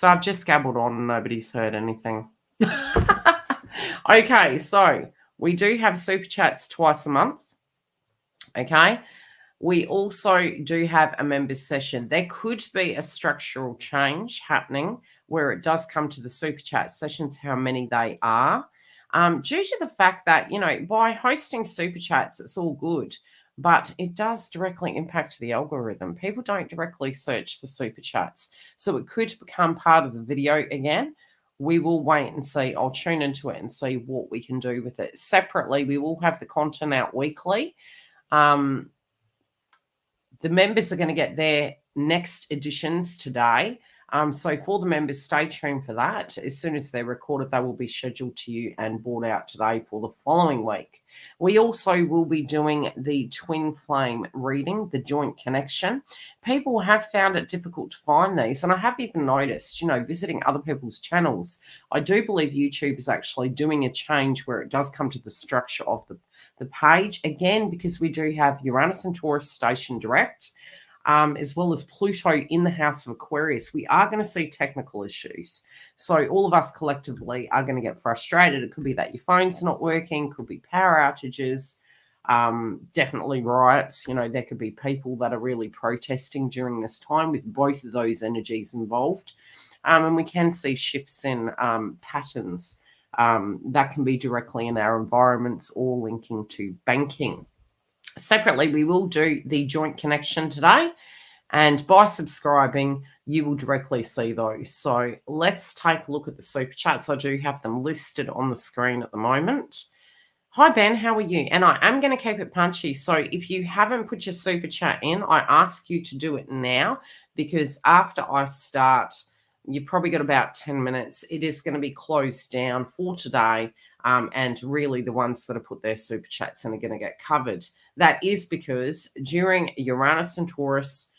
So I've just gabbled on and nobody's heard anything. Okay, so we do have super chats twice a month. Okay. We also do have a members session. There could be a structural change happening where it does come to the super chat sessions, how many they are. Due to the fact that, by hosting super chats, it's all good, but it does directly impact the algorithm. People don't directly search for super chats. So it could become part of the video again. We will wait and see. I'll tune into it and see what we can do with it. Separately, we will have the content out weekly. The members are going to get their next editions today. So for the members, stay tuned for that. As soon as they're recorded, they will be scheduled to you and brought out today for the following week. We also will be doing the twin flame reading, the joint connection. People have found it difficult to find these, and I have even noticed, visiting other people's channels, I do believe YouTube is actually doing a change where it does come to the structure of the page. Again, because we do have Uranus and Taurus stationed direct, as well as Pluto in the house of Aquarius, we are going to see technical issues. So all of us collectively are going to get frustrated. It could be that your phone's not working, could be power outages, definitely riots. There could be people that are really protesting during this time with both of those energies involved. And we can see shifts in patterns that can be directly in our environments or linking to banking. Separately, we will do the joint connection today, and by subscribing, you will directly see those. So let's take a look at the super chats. I do have them listed on the screen at the moment. Hi, Ben, how are you? And I am going to keep it punchy. So if you haven't put your super chat in, I ask you to do it now, because after I start, you've probably got about 10 minutes. It is going to be closed down for today. And really the ones that have put their super chats in are going to get covered. That is because during Uranus and Taurus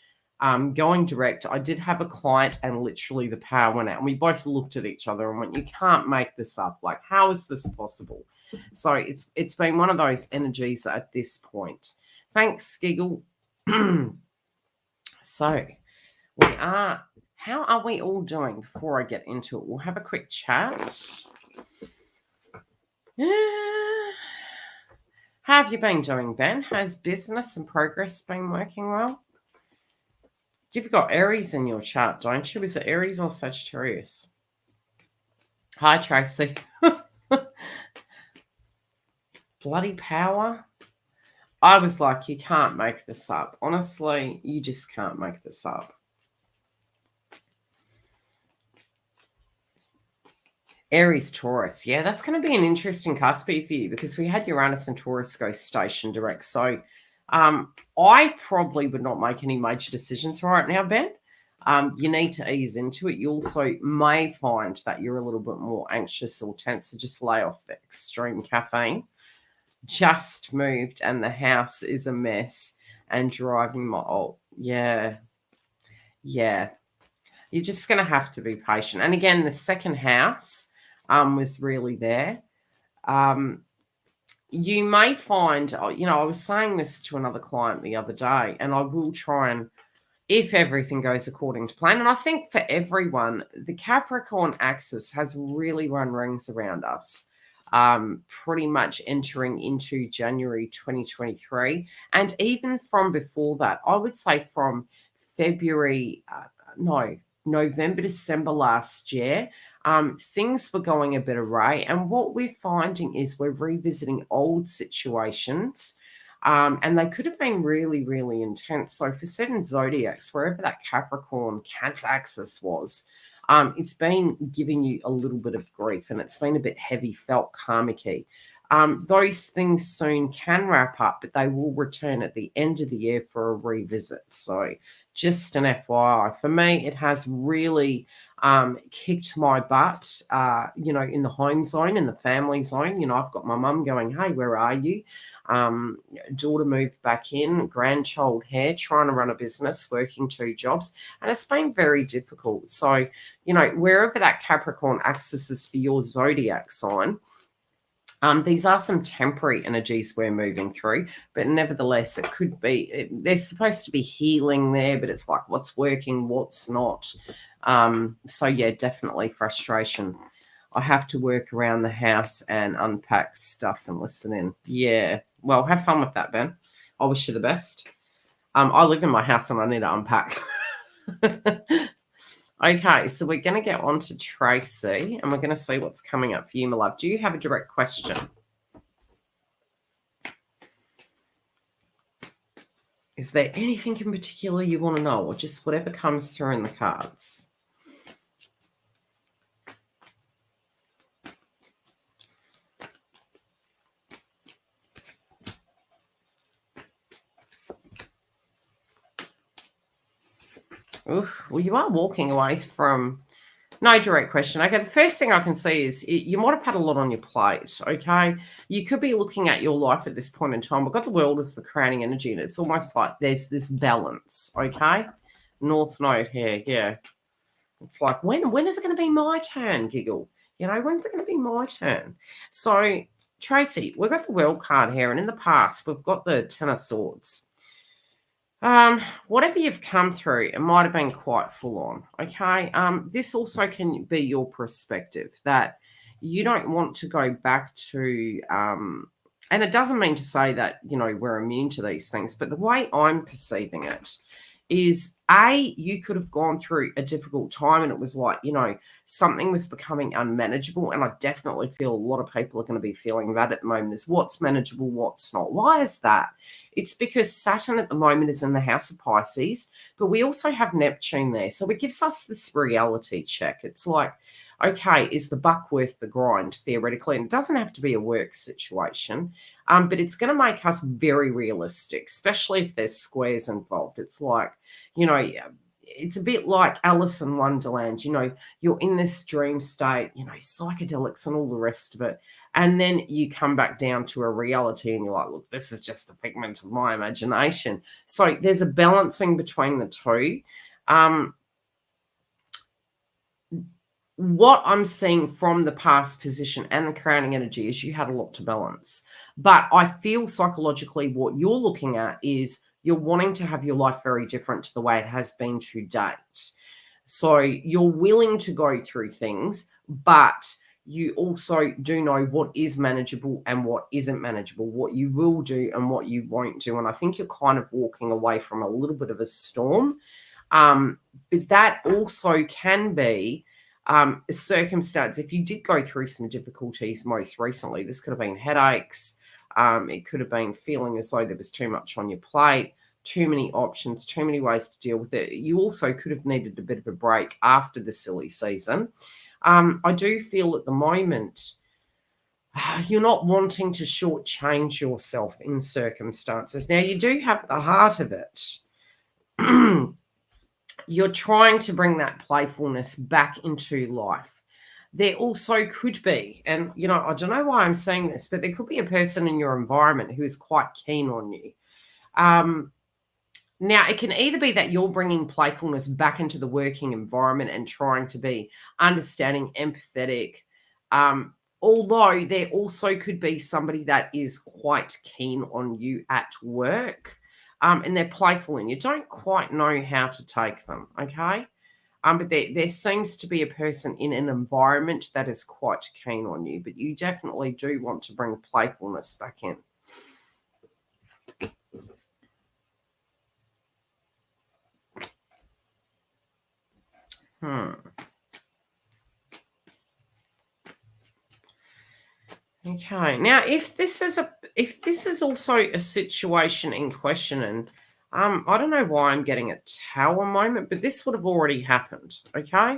going direct, I did have a client and literally the power went out. And we both looked at each other and went, you can't make this up. Like, how is this possible? So it's been one of those energies at this point. Thanks, Giggle. So how are we all doing before I get into it? We'll have a quick chat. How have you been doing, Ben? Has business and progress been working well? You've got Aries in your chart, don't you? Is it Aries or Sagittarius? Hi, Tracy. Bloody power. I was like, you can't make this up. Honestly, you just can't make this up. Aries, Taurus. Yeah, that's going to be an interesting cuspy for you because we had Uranus and Taurus go station direct. So I probably would not make any major decisions right now, Ben. You need to ease into it. You also may find that you're a little bit more anxious or tense, so just lay off the extreme caffeine. Just moved and the house is a mess and driving my yeah. You're just going to have to be patient. And again, the second house was really there. You may find, I was saying this to another client the other day, and I will try and, if everything goes according to plan, and I think for everyone, the Capricorn axis has really run rings around us, pretty much entering into January 2023. And even from before that, I would say from November, December last year, things were going a bit awry. And what we're finding is we're revisiting old situations, and they could have been really, really intense. So for certain zodiacs, wherever that Capricorn Cat's axis was, it's been giving you a little bit of grief, and it's been a bit heavy, felt karmic-y. Those things soon can wrap up, but they will return at the end of the year for a revisit. So just an FYI. For me, it has really kicked my butt, in the home zone, in the family zone. I've got my mum going, hey, where are you? Daughter moved back in, grandchild here, trying to run a business, working 2 jobs. And it's been very difficult. So, wherever that Capricorn axis is for your zodiac sign, these are some temporary energies we're moving through, but nevertheless, it could be, there's supposed to be healing there, but it's like what's working, what's not. So yeah, definitely frustration. I have to work around the house and unpack stuff and listen in. Yeah. Well, have fun with that, Ben. I wish you the best. I live in my house and I need to unpack. Okay, so we're going to get on to Tracy and we're going to see what's coming up for you, my love. Do you have a direct question? Is there anything in particular you want to know, or just whatever comes through in the cards? Oof, well, you are walking away from no direct question. Okay, the first thing I can see is you might have had a lot on your plate, okay? You could be looking at your life at this point in time. We've got the world as the crowning energy, and it's almost like there's this balance, okay? North node here, yeah. It's like, when is it going to be my turn, giggle? You know, when's it going to be my turn? So, Tracy, we've got the world card here, and in the past, we've got the Ten of Swords. Whatever you've come through, it might have been quite full on. Okay. This also can be your perspective that you don't want to go back to, and it doesn't mean to say that, you know, we're immune to these things, but the way I'm perceiving it is you could have gone through a difficult time and it was like, you know, something was becoming unmanageable. And I definitely feel a lot of people are going to be feeling that at the moment is what's manageable, what's not. Why is that? It's because Saturn at the moment is in the house of Pisces, but we also have Neptune there. So it gives us this reality check. It's like, okay, is the buck worth the grind, theoretically? And it doesn't have to be a work situation, but it's going to make us very realistic, especially if there's squares involved. It's like, you know, it's a bit like Alice in Wonderland. You know, you're in this dream state, you know, psychedelics and all the rest of it. And then you come back down to a reality and you're like, look, this is just a figment of my imagination. So there's a balancing between the two. What I'm seeing from the past position and the crowning energy is you had a lot to balance. But I feel psychologically what you're looking at is you're wanting to have your life very different to the way it has been to date. So you're willing to go through things, but you also do know what is manageable and what isn't manageable, what you will do and what you won't do. And I think you're kind of walking away from a little bit of a storm. But that also can be a circumstance. If you did go through some difficulties most recently, this could have been headaches. It could have been feeling as though there was too much on your plate, too many options, too many ways to deal with it. You also could have needed a bit of a break after the silly season. I do feel at the moment you're not wanting to shortchange yourself in circumstances. Now, you do have the heart of it. You're trying to bring that playfulness back into life. There also could be, and you know, I don't know why I'm saying this, but there could be a person in your environment who is quite keen on you. Now, it can either be that you're bringing playfulness back into the working environment and trying to be understanding, empathetic, although there also could be somebody that is quite keen on you at work, and they're playful and you don't quite know how to take them, okay? But there seems to be a person in an environment that is quite keen on you, but you definitely do want to bring playfulness back in. Okay. Now, if this is also a situation in question, and I don't know why I'm getting a tower moment, but this would have already happened. Okay.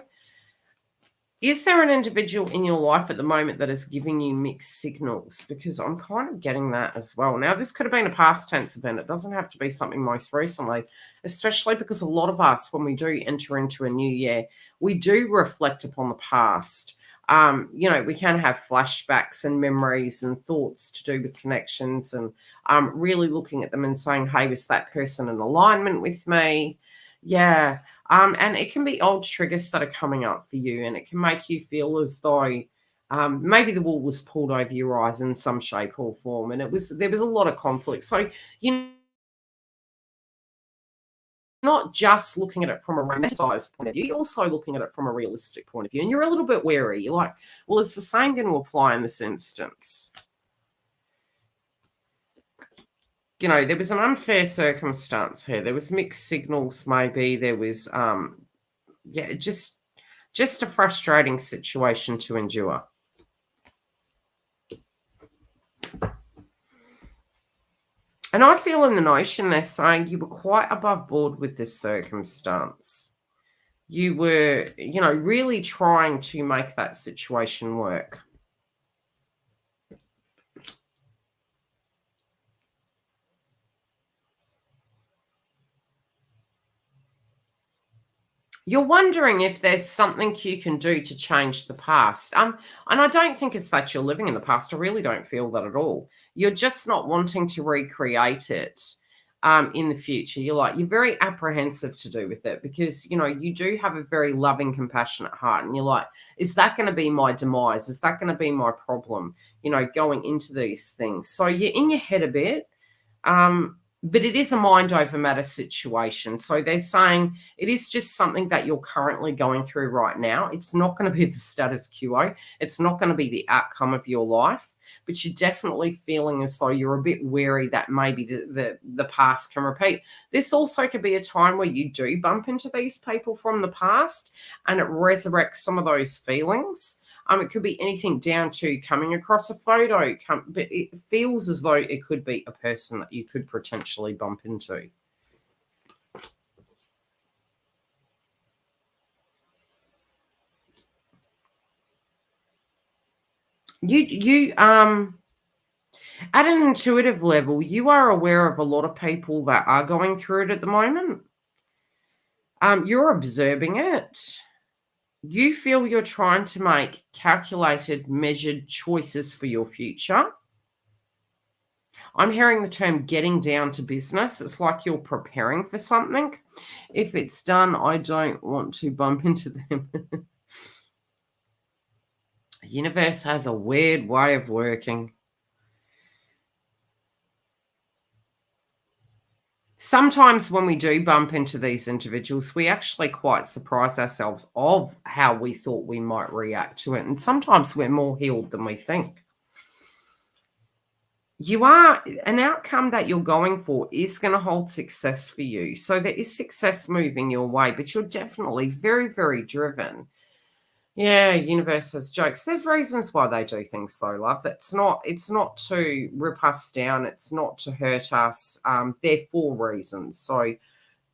Is there an individual in your life at the moment that is giving you mixed signals? Because I'm kind of getting that as well. Now, this could have been a past tense event. It doesn't have to be something most recently, especially because a lot of us, when we do enter into a new year, we do reflect upon the past. You know, we can have flashbacks and memories and thoughts to do with connections and really looking at them and saying, hey, was that person in alignment with me? Yeah. And it can be old triggers that are coming up for you, and it can make you feel as though maybe the wool was pulled over your eyes in some shape or form, and there was a lot of conflict. So you not just looking at it from a romanticized point of view, you're also looking at it from a realistic point of view. And you're a little bit wary. You're like, well, is the same going to apply in this instance? You know, there was an unfair circumstance here. There was mixed signals, maybe. There was, yeah, just a frustrating situation to endure. And I feel in the notion they're saying you were quite above board with this circumstance. You were, you know, really trying to make that situation work. You're wondering if there's something you can do to change the past. And I don't think it's that you're living in the past. I really don't feel that at all. You're just not wanting to recreate it in the future. You're very apprehensive to do with it because, you know, you do have a very loving, compassionate heart. And you're like, is that going to be my demise? Is that going to be my problem, you know, going into these things? So you're in your head a bit. But it is a mind over matter situation. So they're saying it is just something that you're currently going through right now. It's not going to be the status quo. It's not going to be the outcome of your life. But you're definitely feeling as though you're a bit wary that maybe the past can repeat. This also could be a time where you do bump into these people from the past and it resurrects some of those feelings. It could be anything down to coming across a photo, but it feels as though it could be a person that you could potentially bump into. You at an intuitive level, you are aware of a lot of people that are going through it at the moment. You're observing it. You feel you're trying to make calculated, measured choices for your future. I'm hearing the term getting down to business. It's like you're preparing for something. If it's done, I don't want to bump into them. The universe has a weird way of working. Sometimes when we do bump into these individuals, we actually quite surprise ourselves of how we thought we might react to it. And sometimes we're more healed than we think. You are an outcome that you're going for is going to hold success for you. So there is success moving your way, but you're definitely very, very driven. Yeah, universe has jokes. There's reasons why they do things though, love. It's not to rip us down. It's not to hurt us. They're for reasons. So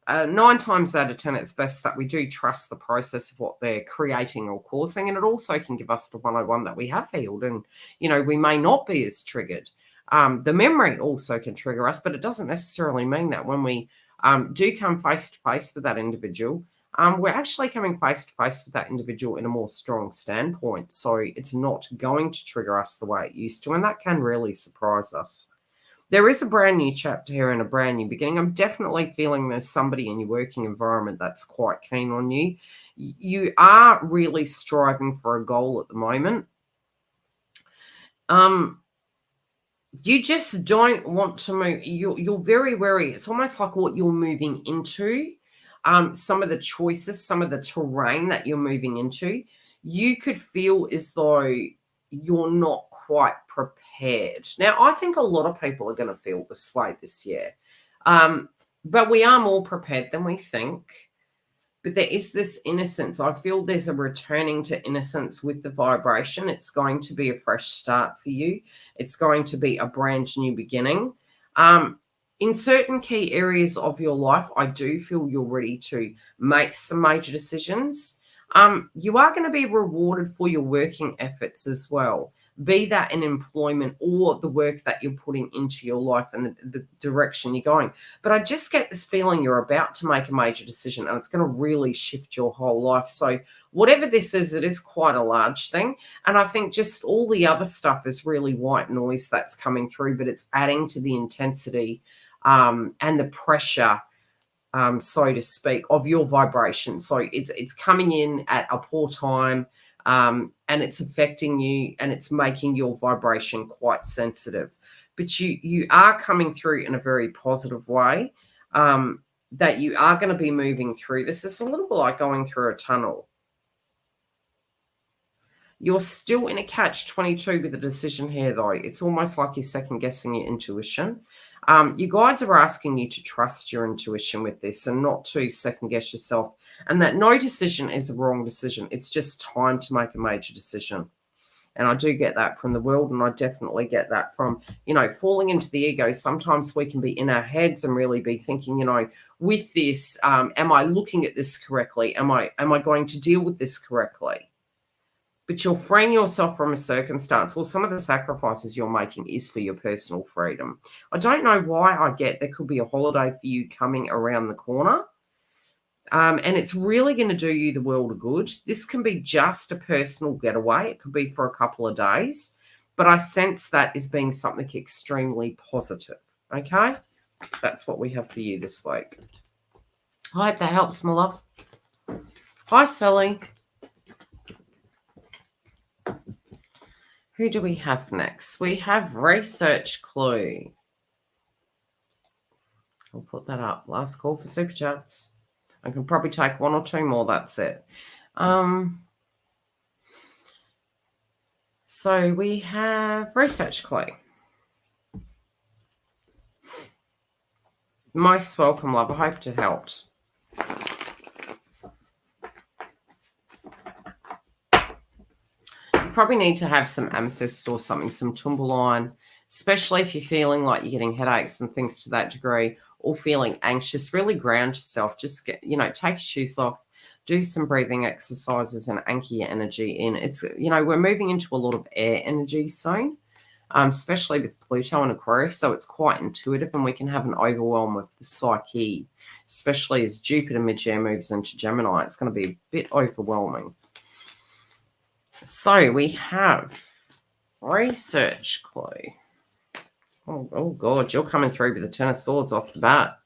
9 times out of 10, it's best that we do trust the process of what they're creating or causing. And it also can give us the 101 that we have healed. And, you know, we may not be as triggered. The memory also can trigger us, but it doesn't necessarily mean that when we do come face to face with that individual, we're actually coming face to face with that individual in a more strong standpoint. So it's not going to trigger us the way it used to. And that can really surprise us. There is a brand new chapter here and a brand new beginning. I'm definitely feeling there's somebody in your working environment that's quite keen on you. You are really striving for a goal at the moment. You just don't want to move. You're very wary. It's almost like what you're moving into. Some of the choices, some of the terrain that you're moving into, you could feel as though you're not quite prepared. Now, I think a lot of people are going to feel this way this year, but we are more prepared than we think. But there is this innocence. I feel there's a returning to innocence with the vibration. It's going to be a fresh start for you. It's going to be a brand new beginning. In certain key areas of your life, I do feel you're ready to make some major decisions. You are going to be rewarded for your working efforts as well, be that in employment or the work that you're putting into your life and the direction you're going. But I just get this feeling you're about to make a major decision and it's going to really shift your whole life. So whatever this is, it is quite a large thing. And I think just all the other stuff is really white noise that's coming through, but it's adding to the intensity and the pressure, so to speak, of your vibration. So it's coming in at a poor time, and it's affecting you, and it's making your vibration quite sensitive. But you are coming through in a very positive way. that you are going to be moving through this. It's a little bit like going through a tunnel. You're still in a catch-22 with the decision here, though. It's almost like you're second-guessing your intuition. Your guides are asking you to trust your intuition with this and not to second-guess yourself, and that no decision is a wrong decision. It's just time to make a major decision. And I do get that from the world, and I definitely get that from, falling into the ego. Sometimes we can be in our heads and really be thinking, with this, am I looking at this correctly? Am I going to deal with this correctly? But you're freeing yourself from a circumstance. Well, some of the sacrifices you're making is for your personal freedom. I don't know why I get there could be a holiday for you coming around the corner. And it's really going to do you the world of good. This can be just a personal getaway. It could be for a couple of days. But I sense that as being something extremely positive. Okay? That's what we have for you this week. I hope that helps, my love. Hi, Sally. Who do we have next? We have Research Clue. I'll put that up. Last call for super chats. I can probably take one or two more. That's it. So we have Research Clue. Most welcome, love. I hope it helped. You probably need to have some amethyst or something, some tumbaline, especially if you're feeling like you're getting headaches and things to that degree, or feeling anxious. Really ground yourself. Just get, take your shoes off, do some breathing exercises and anchor your energy in. It's, we're moving into a lot of air energy soon, especially with Pluto and Aquarius. So it's quite intuitive, and we can have an overwhelm of the psyche, especially as Jupiter mid-year moves into Gemini. It's going to be a bit overwhelming. So we have Research Clue. Oh, God, you're coming through with the Ten of Swords off the bat.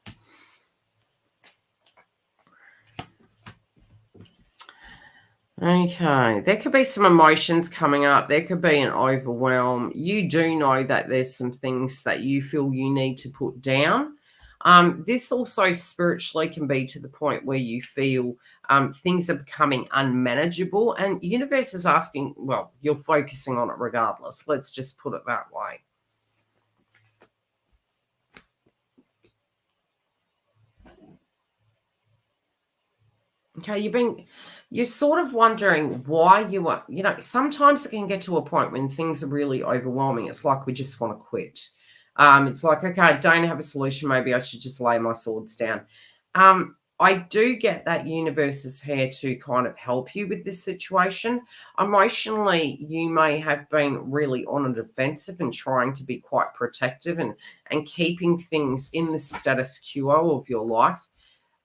Okay, there could be some emotions coming up. There could be an overwhelm. You do know that there's some things that you feel you need to put down. This also spiritually can be to the point where you feel things are becoming unmanageable, and universe is asking, well, you're focusing on it regardless. Let's just put it that way. Okay, you're sort of wondering why you are, sometimes it can get to a point when things are really overwhelming. It's like we just want to quit. It's like, okay, I don't have a solution. Maybe I should just lay my swords down. I do get that universe is here to kind of help you with this situation. Emotionally, you may have been really on a defensive and trying to be quite protective and keeping things in the status quo of your life.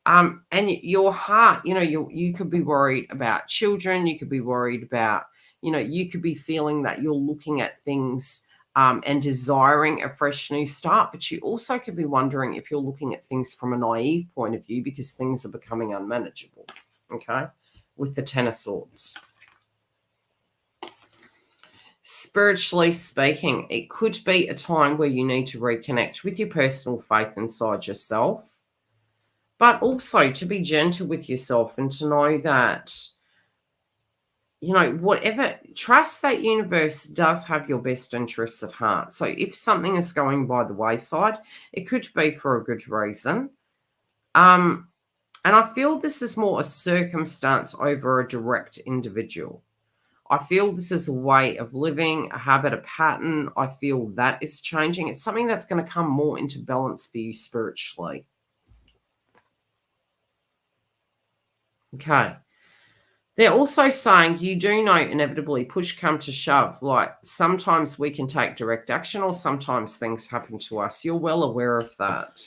And your heart, you could be worried about children. You could be worried about, you could be feeling that you're looking at things and desiring a fresh new start. But you also could be wondering if you're looking at things from a naive point of view because things are becoming unmanageable, okay, with the Ten of Swords. Spiritually speaking, it could be a time where you need to reconnect with your personal faith inside yourself, but also to be gentle with yourself and to know that, whatever, trust that universe does have your best interests at heart. So if something is going by the wayside, it could be for a good reason. And I feel this is more a circumstance over a direct individual. I feel this is a way of living, a habit, a pattern. I feel that is changing. It's something that's going to come more into balance for you spiritually. Okay. They're also saying you do know inevitably push come to shove. Like sometimes we can take direct action or sometimes things happen to us. You're well aware of that.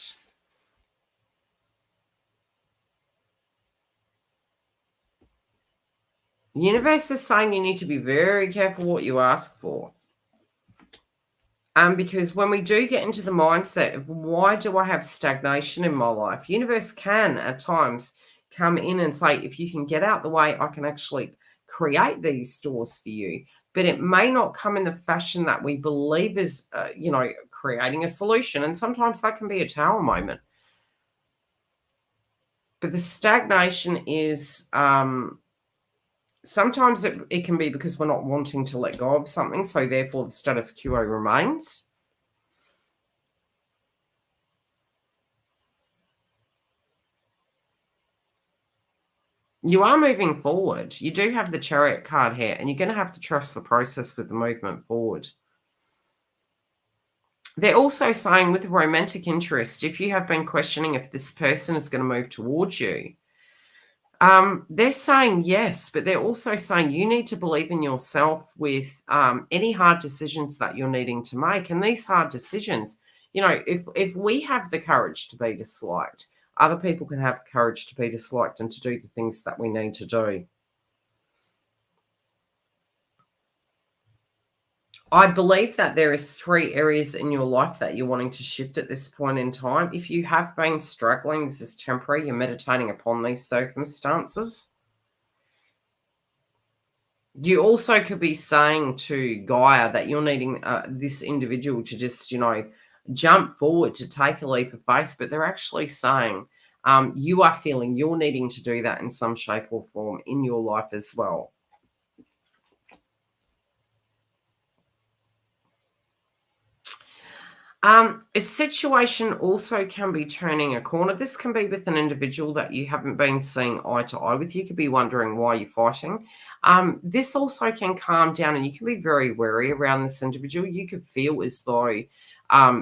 The universe is saying you need to be very careful what you ask for. Because when we do get into the mindset of why do I have stagnation in my life, universe can at times come in and say, if you can get out the way, I can actually create these doors for you. But it may not come in the fashion that we believe is, creating a solution. And sometimes that can be a tower moment. But the stagnation is sometimes it can be because we're not wanting to let go of something, so therefore the status quo remains. You are moving forward. You do have the Chariot card here, and you're going to have to trust the process with the movement forward. They're also saying with romantic interest, if you have been questioning if this person is going to move towards you, they're saying yes, but they're also saying you need to believe in yourself with any hard decisions that you're needing to make. And these hard decisions, you know, if we have the courage to be disliked, other people can have the courage to be disliked and to do the things that we need to do. I believe that there is 3 areas in your life that you're wanting to shift at this point in time. If you have been struggling, this is temporary. You're meditating upon these circumstances. You also could be saying to Gaia that you're needing this individual to just, you know, jump forward to take a leap of faith, but they're actually saying you are feeling you're needing to do that in some shape or form in your life as well. A situation also can be turning a corner. This can be with an individual that you haven't been seeing eye to eye with. You could be wondering why you're fighting. This also can calm down, and you can be very wary around this individual. You could feel as though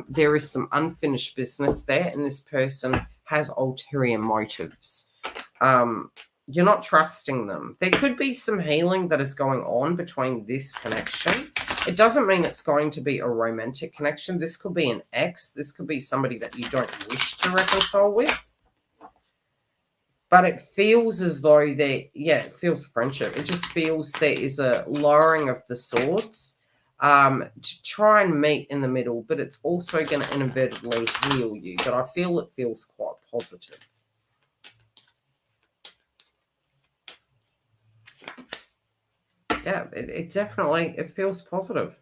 there is some unfinished business there, and this person has ulterior motives. You're not trusting them. There could be some healing that is going on between this connection. It doesn't mean it's going to be a romantic connection. This could be an ex. This could be somebody that you don't wish to reconcile with. But it feels as though it feels friendship. It just feels there is a lowering of the swords to try and meet in the middle, but it's also going to inadvertently heal you. But I feel it feels quite positive. Yeah, it definitely, it feels positive.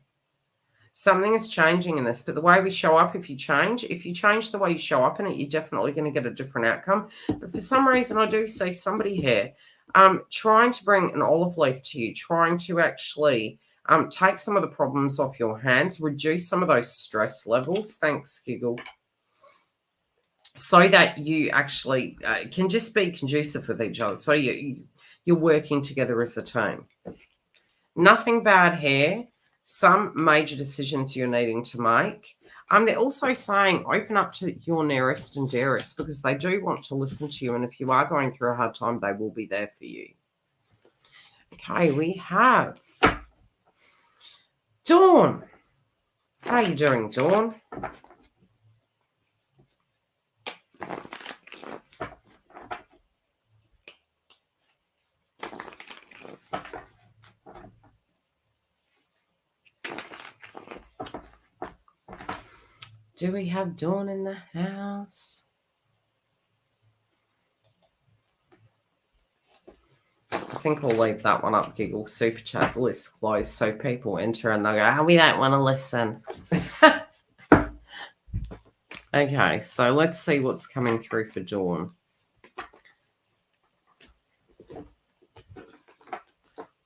Something is changing in this, but the way we show up, if you change the way you show up in it, you're definitely going to get a different outcome. But for some reason, I do see somebody here trying to bring an olive leaf to you, trying to actually take some of the problems off your hands, reduce some of those stress levels. Thanks, Giggle. So that you actually can just be conducive with each other. So you're working together as a team. Nothing bad here. Some major decisions you're needing to make. They're also saying open up to your nearest and dearest because they do want to listen to you. And if you are going through a hard time, they will be there for you. Okay, we have Dawn. How are you doing, Dawn? Do we have Dawn in the house? I think I'll leave that one up, Giggle. Super chat list closed, so people enter and they'll go, oh, we don't want to listen. Okay, so let's see what's coming through for Dawn.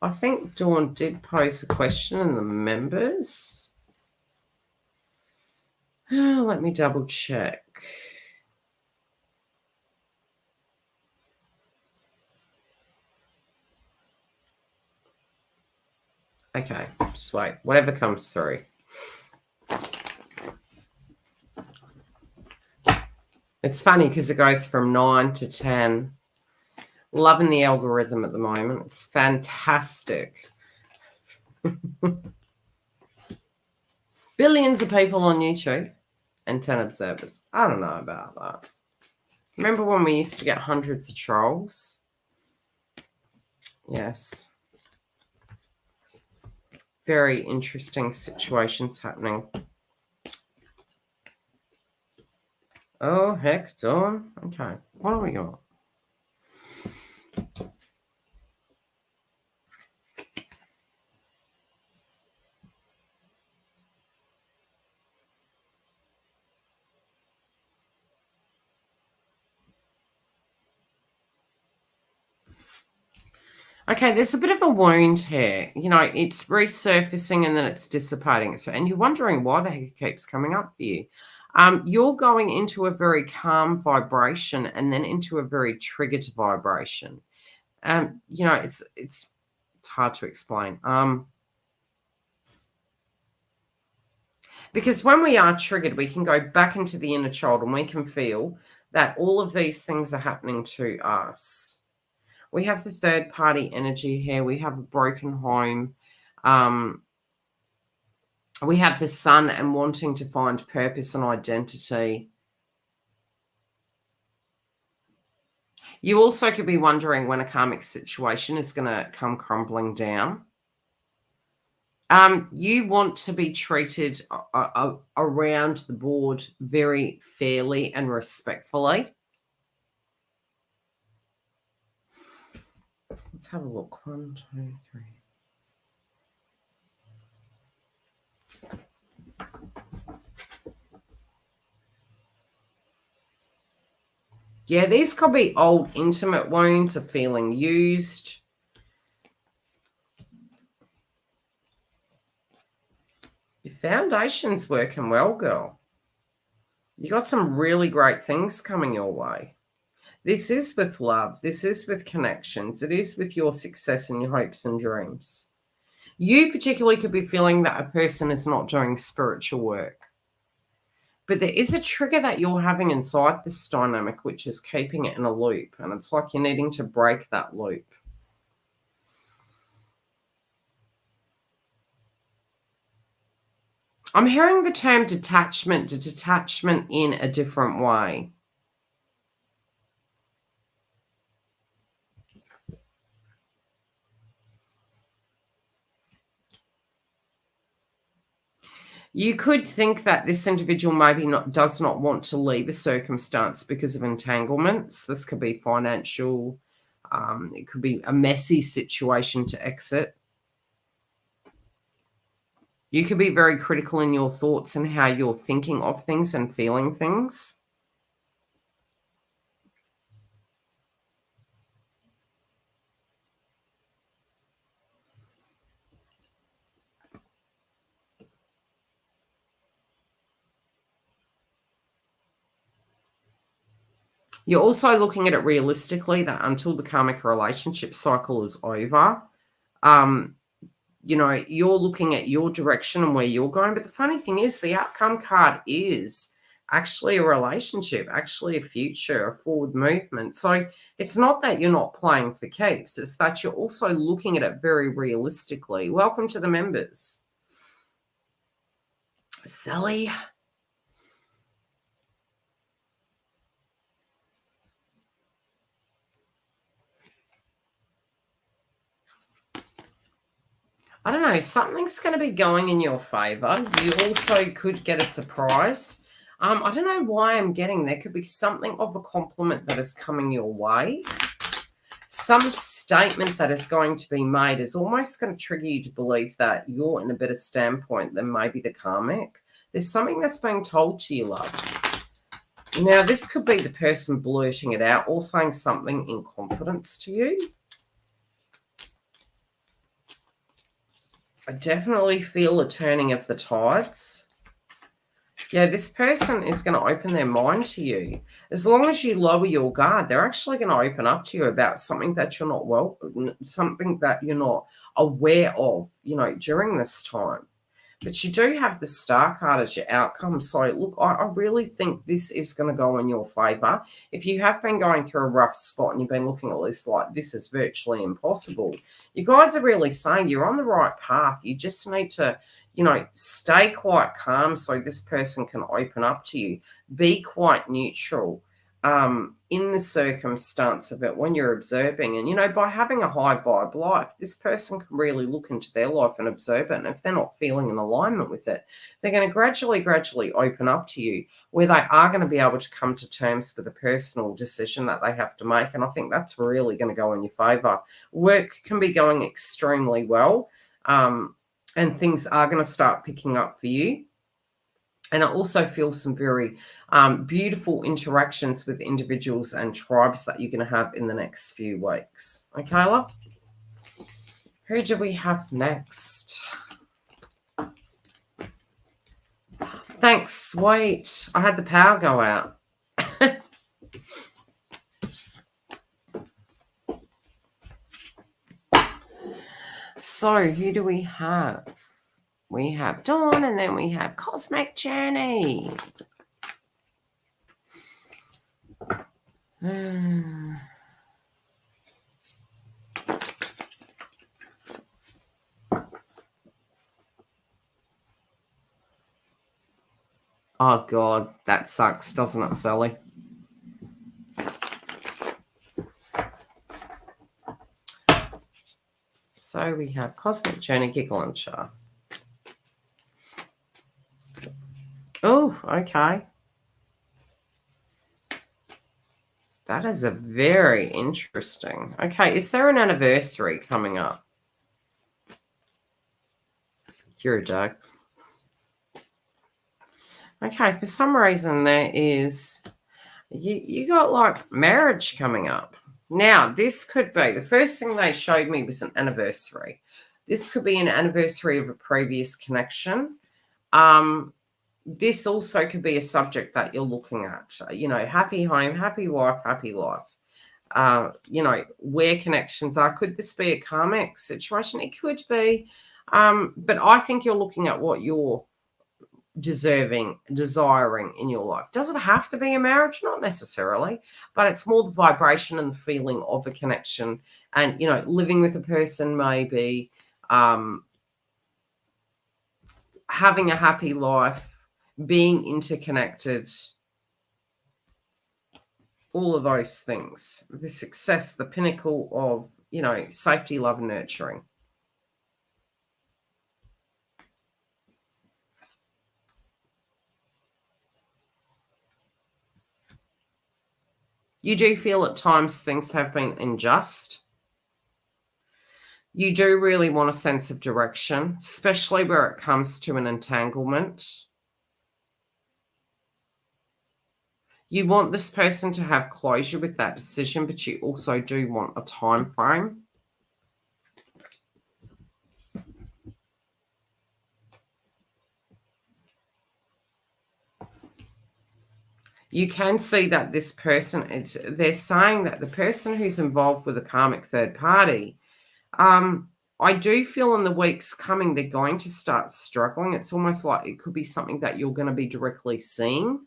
I think Dawn did pose a question in the members. Let me double check. Okay, just wait. Whatever comes through. It's funny because it goes from 9 to 10. Loving the algorithm at the moment. It's fantastic. Billions of people on YouTube and 10 observers. I don't know about that. Remember when we used to get hundreds of trolls? Yes. Very interesting situations happening. Oh, heck, Dawn. Okay, what do we got? Okay, there's a bit of a wound here. You know, it's resurfacing and then it's dissipating. So, and you're wondering why the heck it keeps coming up for you. You're going into a very calm vibration and then into a very triggered vibration. You know, it's hard to explain. Because when we are triggered, we can go back into the inner child and we can feel that all of these things are happening to us. We have the third party energy here. We have a broken home. We have the sun and wanting to find purpose and identity. You also could be wondering when a karmic situation is going to come crumbling down. You want to be treated around the board very fairly and respectfully. Let's have a look. 1, 2, 3. Yeah, these could be old intimate wounds of feeling used. Your foundation's working well, girl. You got some really great things coming your way. This is with love. This is with connections. It is with your success and your hopes and dreams. You particularly could be feeling that a person is not doing spiritual work. But there is a trigger that you're having inside this dynamic, which is keeping it in a loop. And it's like you're needing to break that loop. I'm hearing the term detachment, to detachment in a different way. You could think that this individual maybe does not want to leave a circumstance because of entanglements. This could be financial. It could be a messy situation to exit. You could be very critical in your thoughts and how you're thinking of things and feeling things. You're also looking at it realistically that until the karmic relationship cycle is over, you know, you're looking at your direction and where you're going. But the funny thing is, the outcome card is actually a relationship, actually a future, a forward movement. So it's not that you're not playing for keeps, it's that you're also looking at it very realistically. Welcome to the members. Sally. I don't know, something's going to be going in your favor. You also could get a surprise. I don't know why I'm getting there. Could be something of a compliment that is coming your way. Some statement that is going to be made is almost going to trigger you to believe that you're in a better standpoint than maybe the karmic. There's something that's being told to you, love. Now, this could be the person blurting it out or saying something in confidence to you. I definitely feel a turning of the tides. Yeah, this person is going to open their mind to you. As long as you lower your guard, they're actually going to open up to you about something that you're not something that you're not aware of, you know, during this time. But you do have the Star card as your outcome. So, look, I really think this is going to go in your favor. If you have been going through a rough spot and you've been looking at this like this is virtually impossible, you guys are really saying you're on the right path. You just need to, you know, stay quite calm so this person can open up to you. Be quite neutral in the circumstance of it when you're observing. And, you know, by having a high vibe life, this person can really look into their life and observe it. And if they're not feeling in alignment with it, they're going to gradually open up to you where they are going to be able to come to terms with a personal decision that they have to make. And I think that's really going to go in your favor. Work can be going extremely well. And things are going to start picking up for you. And I also feel some very beautiful interactions with individuals and tribes that you're going to have in the next few weeks. Okay, love? Who do we have next? Thanks, sweet. I had the power go out. So, who do we have? We have Dawn, and then we have Cosmic Journey. Oh, God, that sucks, doesn't it, Sally? So we have Cosmic Journey, Giggle and Char. Oh, okay. That is a very interesting. Okay, is there an anniversary coming up? You're a dog. Okay, for some reason there is, you got like marriage coming up. Now, this could be, the first thing they showed me was an anniversary. This could be an anniversary of a previous connection. This also could be a subject that you're looking at, you know, happy home, happy wife, happy life. You know, where connections are. Could this be a karmic situation? It could be. But I think you're looking at what you're desiring in your life. Does it have to be a marriage? Not necessarily, but it's more the vibration and the feeling of a connection. And, you know, living with a person, maybe having a happy life, being interconnected, all of those things. The success, the pinnacle of, you know, safety, love, and nurturing. You do feel at times things have been unjust. You do really want a sense of direction, especially where it comes to an entanglement. You want this person to have closure with that decision, but you also do want a time frame. You can see that this person, they're saying that the person who's involved with a karmic third party, I do feel in the weeks coming, they're going to start struggling. It's almost like it could be something that you're going to be directly seeing.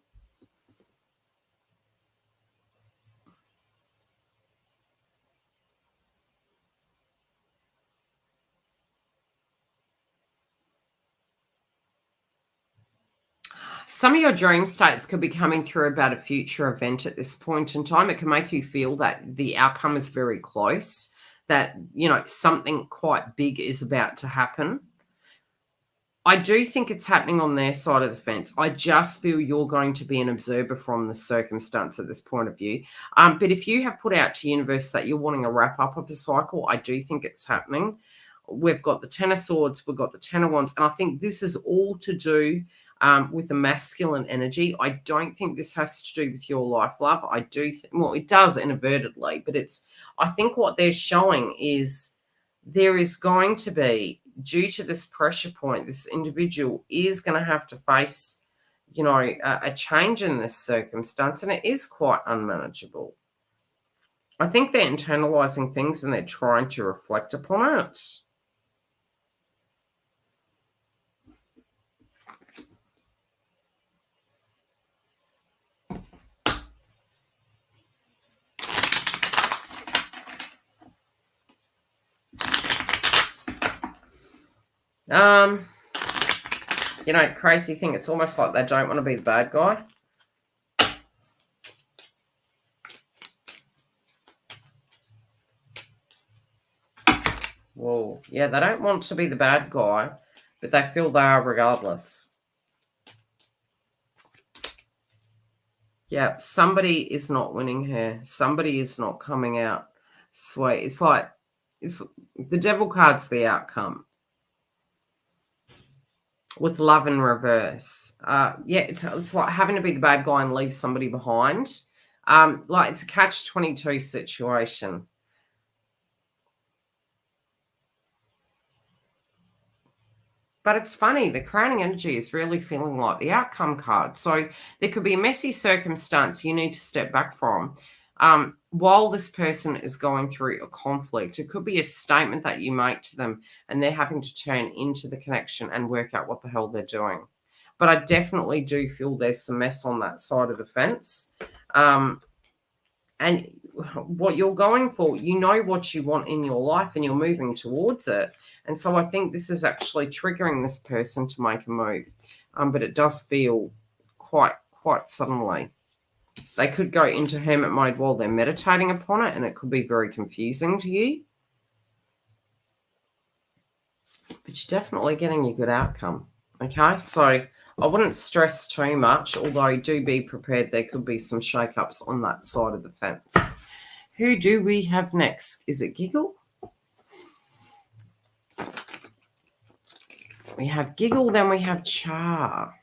Some of your dream states could be coming through about a future event at this point in time. It can make you feel that the outcome is very close, that, you know, something quite big is about to happen. I do think it's happening on their side of the fence. I just feel you're going to be an observer from the circumstance at this point of view. But if you have put out to universe that you're wanting a wrap up of the cycle, I do think it's happening. We've got the Ten of Swords, we've got the Ten of Wands, and I think this is all to do with the masculine energy. I don't think this has to do with your life, love. I do well, it does inadvertently, but I think what they're showing is there is going to be, due to this pressure point, this individual is going to have to face, you know, a change in this circumstance, and it is quite unmanageable. I think they're internalizing things and they're trying to reflect upon it. You know, crazy thing, it's almost like they don't want to be the bad guy. Whoa, yeah, they don't want to be the bad guy, but they feel they are regardless. Yeah, somebody is not winning here. Somebody is not coming out sweet. It's like, it's the devil card's the outcome. With love in reverse. Yeah, it's like having to be the bad guy and leave somebody behind. Like it's a catch-22 situation. But it's funny, the crowning energy is really feeling like the outcome card. So there could be a messy circumstance you need to step back from. While this person is going through a conflict, it could be a statement that you make to them and they're having to turn into the connection and work out what the hell they're doing. But I definitely do feel there's some mess on that side of the fence. And what you're going for, you know what you want in your life and you're moving towards it. And so I think this is actually triggering this person to make a move. But it does feel quite suddenly. They could go into hermit mode while they're meditating upon it, and it could be very confusing to you. But you're definitely getting a good outcome. Okay, so I wouldn't stress too much, although do be prepared there could be some shake-ups on that side of the fence. Who do we have next? Is it Giggle? We have Giggle, then we have Char.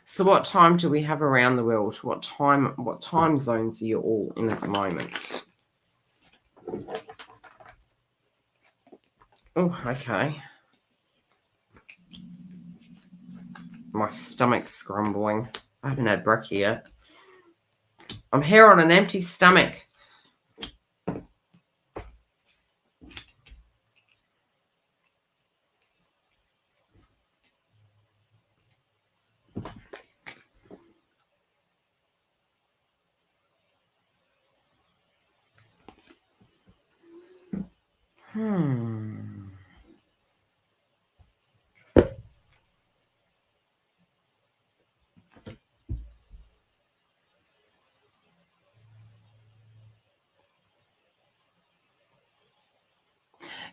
So what time do we have around the world? What time zones are you all in at the moment? Oh, okay. My stomach's grumbling. I haven't had brekkie yet. I'm here on an empty stomach.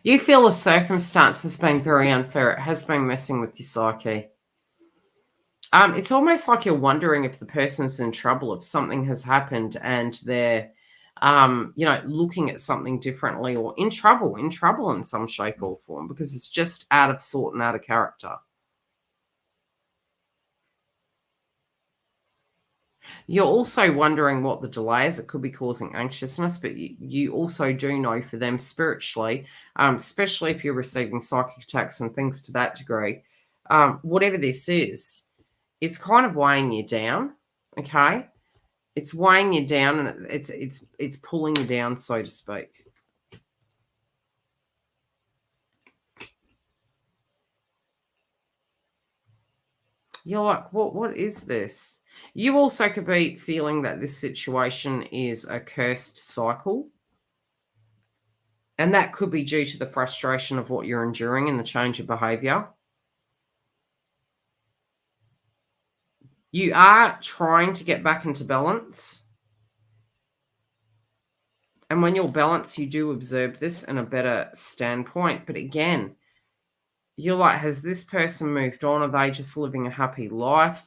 You feel the circumstance has been very unfair. It has been messing with your psyche. It's almost like you're wondering if the person's in trouble, if something has happened and they're, looking at something differently or in trouble in some shape or form because it's just out of sort and out of character. You're also wondering what the delay is. It could be causing anxiousness, but you also do know for them spiritually, especially if you're receiving psychic attacks and things to that degree, whatever this is, it's kind of weighing you down, okay? It's weighing you down and it's pulling you down, so to speak. You're like, what is this? You also could be feeling that this situation is a cursed cycle. And that could be due to the frustration of what you're enduring and the change of behavior. You are trying to get back into balance. And when you're balanced, you do observe this in a better standpoint. But again, you're like, has this person moved on? Are they just living a happy life?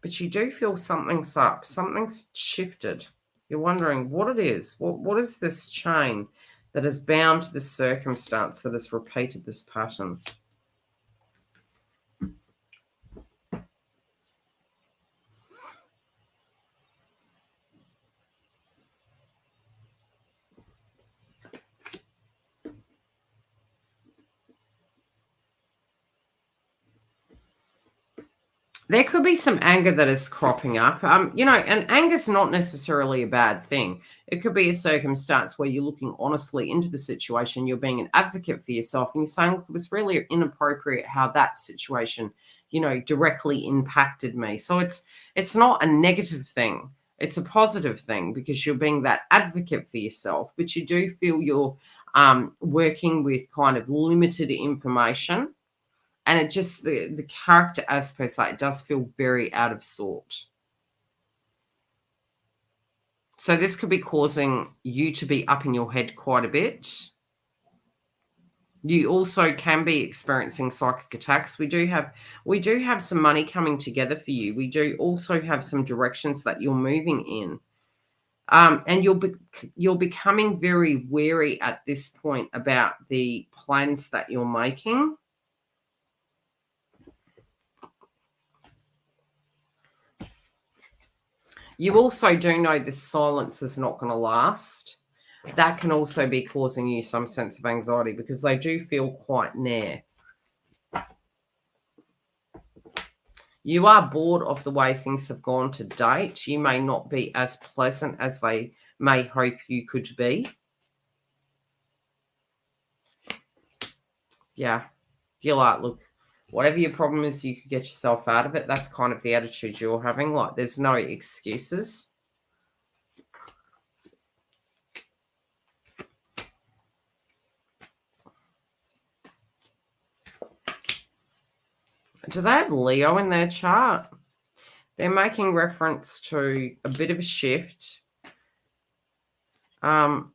But you do feel something's up. Something's shifted. You're wondering what it is. What is this chain that is bound to this circumstance that has repeated this pattern? There could be some anger that is cropping up. And anger's not necessarily a bad thing. It could be a circumstance where you're looking honestly into the situation, you're being an advocate for yourself, and you're saying, look, it was really inappropriate how that situation, directly impacted me. So it's not a negative thing. It's a positive thing because you're being that advocate for yourself, but you do feel you're working with kind of limited information. And it just, the character as per se, it does feel very out of sort. So this could be causing you to be up in your head quite a bit. You also can be experiencing psychic attacks. We do have some money coming together for you. We do also have some directions that you're moving in. And you're becoming very wary at this point about the plans that you're making. You also do know this silence is not going to last. That can also be causing you some sense of anxiety because they do feel quite near. You are bored of the way things have gone to date. You may not be as pleasant as they may hope you could be. Yeah. You're like, look, whatever your problem is, you could get yourself out of it. That's kind of the attitude you're having. Like, there's no excuses. Do they have Leo in their chart? They're making reference to a bit of a shift. Yeah,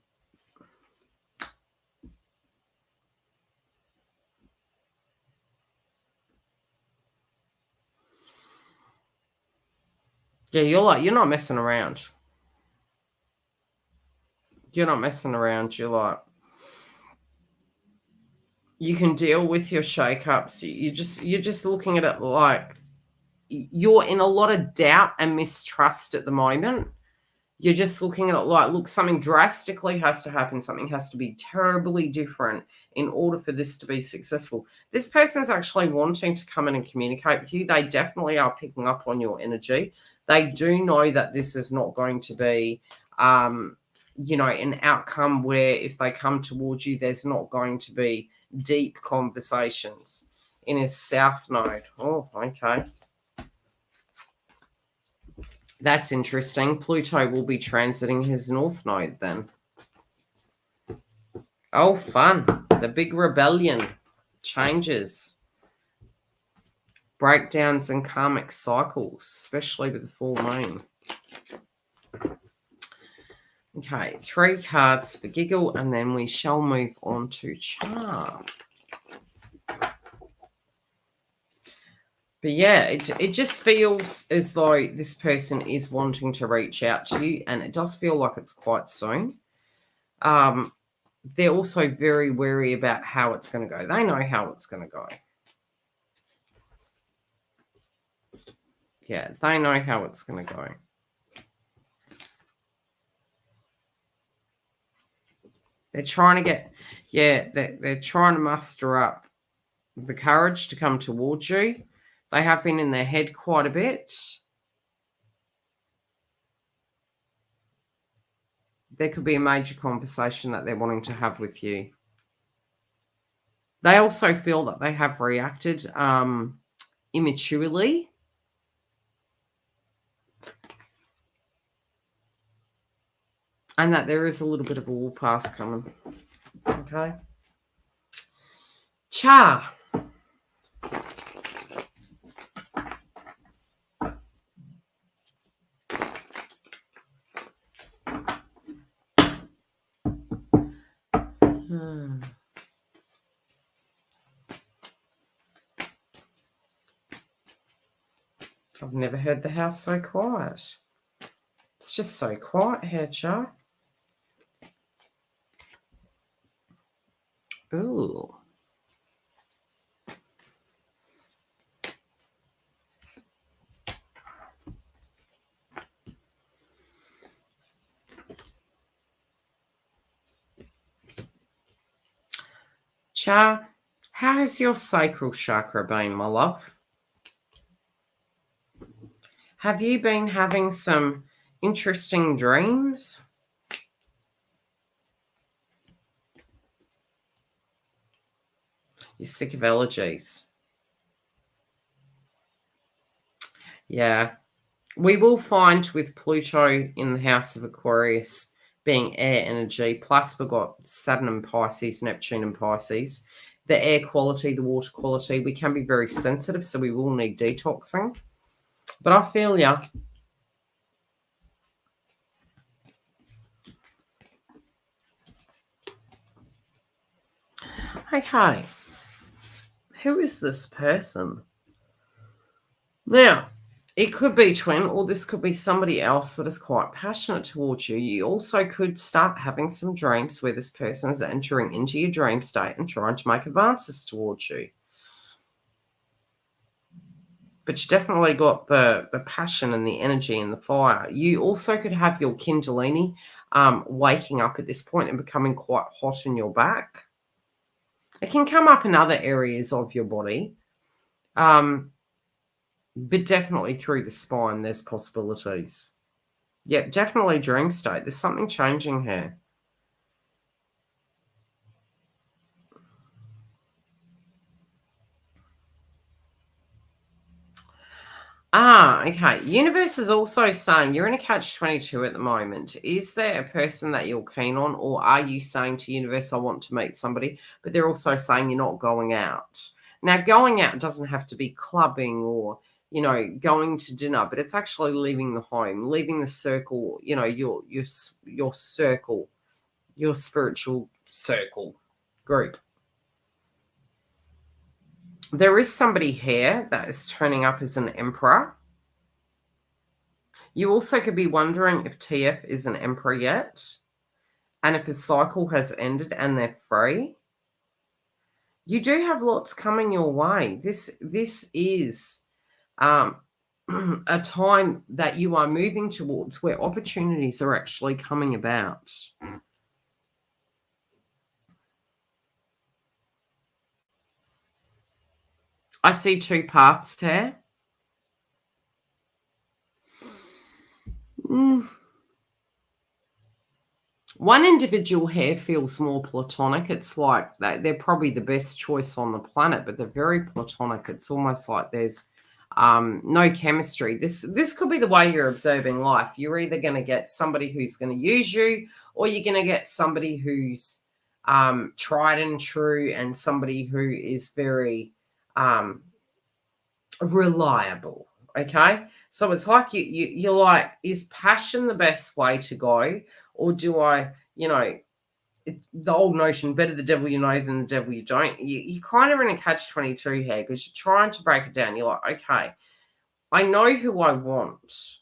you're not messing around. You're not messing around. You're like, you can deal with your shakeups. You're just looking at it like you're in a lot of doubt and mistrust at the moment. You're just looking at it like, look, something drastically has to happen. Something has to be terribly different in order for this to be successful. This person's actually wanting to come in and communicate with you. They definitely are picking up on your energy. They do know that this is not going to be, an outcome where if they come towards you, there's not going to be deep conversations. In his south node. Oh, okay. That's interesting. Pluto will be transiting his north node then. Oh, fun. The big rebellion. Changes. Breakdowns and karmic cycles, especially with the full moon. Okay, 3 cards for giggle, and then we shall move on to charm. But yeah, it just feels as though this person is wanting to reach out to you, and it does feel like it's quite soon. They're also very wary about how it's going to go. They know how it's going to go. Yeah, they know how it's going to go. They're trying to get, they're trying to muster up the courage to come towards you. They have been in their head quite a bit. There could be a major conversation that they're wanting to have with you. They also feel that they have reacted immaturely. And that there is a little bit of a war pass coming. Okay. Cha. I've never heard the house so quiet. It's just so quiet here, Cha. Ooh. Cha, how has your sacral chakra been, my love? Have you been having some interesting dreams? You're sick of elegies. Yeah. We will find with Pluto in the house of Aquarius being air energy, plus we've got Saturn and Pisces, Neptune and Pisces, the air quality, the water quality, we can be very sensitive, so we will need detoxing. But I feel ya. Okay. Who is this person? Now, it could be twin, or this could be somebody else that is quite passionate towards you. You also could start having some dreams where this person is entering into your dream state and trying to make advances towards you. But you definitely got the passion and the energy and the fire. You also could have your Kundalini waking up at this point and becoming quite hot in your back. It can come up in other areas of your body, but definitely through the spine, there's possibilities. Yep, definitely dream state. There's something changing here. Okay. Universe is also saying you're in a catch-22 at the moment. Is there a person that you're keen on, or are you saying to universe, I want to meet somebody, but they're also saying you're not going out? Now, going out doesn't have to be clubbing or, going to dinner, but it's actually leaving the home, leaving the circle, your circle, your spiritual circle group. There is somebody here that is turning up as an emperor. You also could be wondering if TF is an emperor yet, and if his cycle has ended and they're free. You do have lots coming your way. This is a time that you are moving towards where opportunities are actually coming about. I see two paths here. One individual here feels more platonic. It's like they're probably the best choice on the planet, but they're very platonic. It's almost like there's no chemistry. This could be the way you're observing life. You're either going to get somebody who's going to use you, or you're going to get somebody who's tried and true, and somebody who is very reliable. Okay, so it's like you're like, is passion the best way to go, or do I, the old notion, better the devil you know than the devil you don't. You kind of in a catch-22 here, because you're trying to break it down. You're like, okay, I know who I want,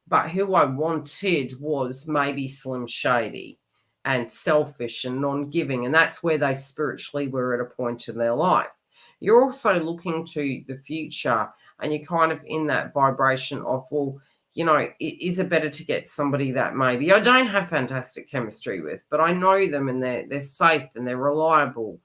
but who I wanted was maybe Slim Shady and selfish and non-giving, and that's where they spiritually were at a point in their life. You're also looking to the future, and you're kind of in that vibration of, well, is it better to get somebody that maybe I don't have fantastic chemistry with, but I know them and they're safe and they're reliable.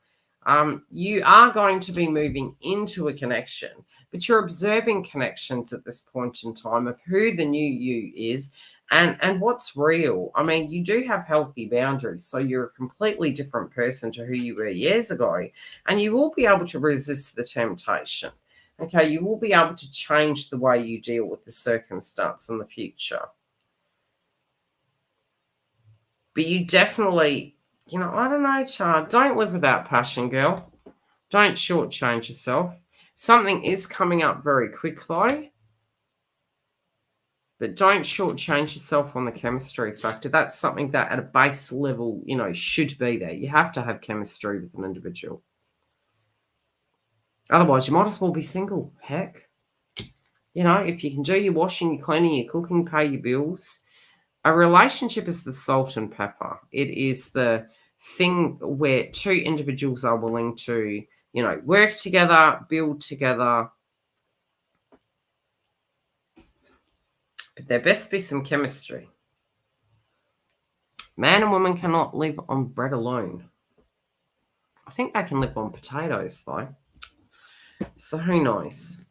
You are going to be moving into a connection, but you're observing connections at this point in time of who the new you is and what's real. I mean, you do have healthy boundaries, so you're a completely different person to who you were years ago, and you will be able to resist the temptation. Okay, you will be able to change the way you deal with the circumstance in the future. But you definitely, I don't know, Char, don't live without passion, girl. Don't shortchange yourself. Something is coming up very quick, though. But don't shortchange yourself on the chemistry factor. That's something that at a base level, should be there. You have to have chemistry with an individual. Otherwise, you might as well be single. Heck. If you can do your washing, your cleaning, your cooking, pay your bills. A relationship is the salt and pepper. It is the thing where two individuals are willing to, work together, build together. But there best be some chemistry. Man and woman cannot live on bread alone. I think they can live on potatoes, though. So who knows?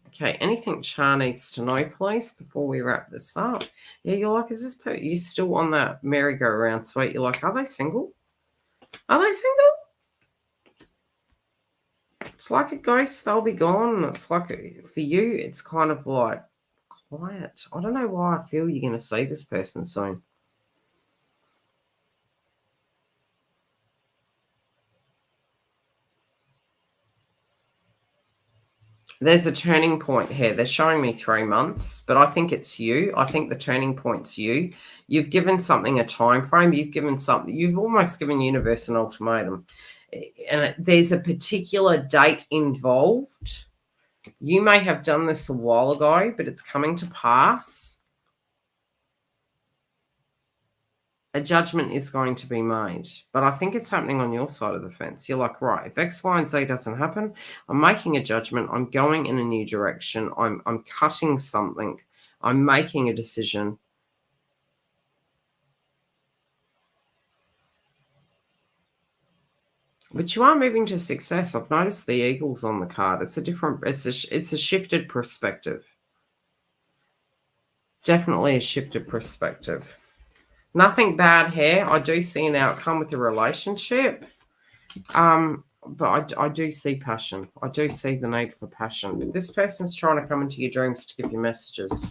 Okay, anything Char needs to know, please, before we wrap this up? Yeah, you're like, is this you still on that merry-go-round sweet? You're like, are they single? Are they single? It's like a ghost, they'll be gone. It's like, for you, it's kind of like quiet. I don't know why I feel you're going to see this person soon. There's a turning point here. They're showing me 3 months, but I think it's you. I think the turning point's you. You've given something a time frame. You've almost given universe an ultimatum. And there's a particular date involved. You may have done this a while ago, but it's coming to pass. a judgment is going to be made. But I think it's happening on your side of the fence. You're like, right, if X, Y, and Z doesn't happen, I'm making a judgment. I'm going in a new direction. I'm cutting something. I'm making a decision. But you are moving to success. I've noticed the eagles on the card. It's a shifted perspective. Definitely a shifted perspective. Nothing bad here. I do see an outcome with the relationship. But I do see passion. I do see the need for passion. But this person's trying to come into your dreams to give you messages.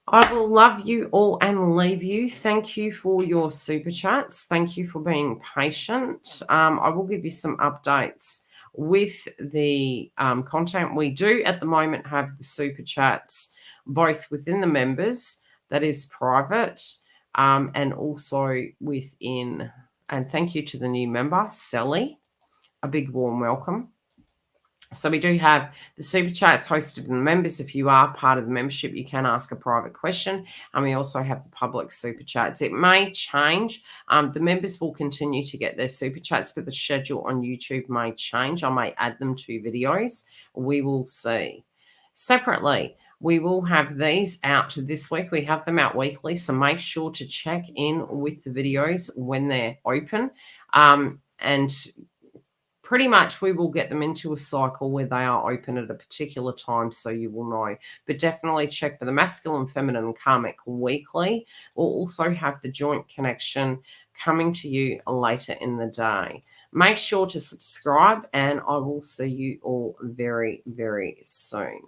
I will love you all and leave you. Thank you for your super chats. Thank you for being patient. I will give you some updates with the content. We do at the moment have the super chats both within the members, that is private, and also within. And thank you to the new member, Sally. A big warm welcome. So we do have the super chats hosted in the members. If you are part of the membership, you can ask a private question. And we also have the public super chats. It may change. The members will continue to get their super chats, but the schedule on YouTube may change. I may add them to videos. We will see. Separately, we will have these out this week. We have them out weekly, so make sure to check in with the videos when they're open. And pretty much we will get them into a cycle where they are open at a particular time, so you will know. But definitely check for the masculine, feminine, and karmic weekly. We'll also have the joint connection coming to you later in the day. Make sure to subscribe, and I will see you all very, very soon.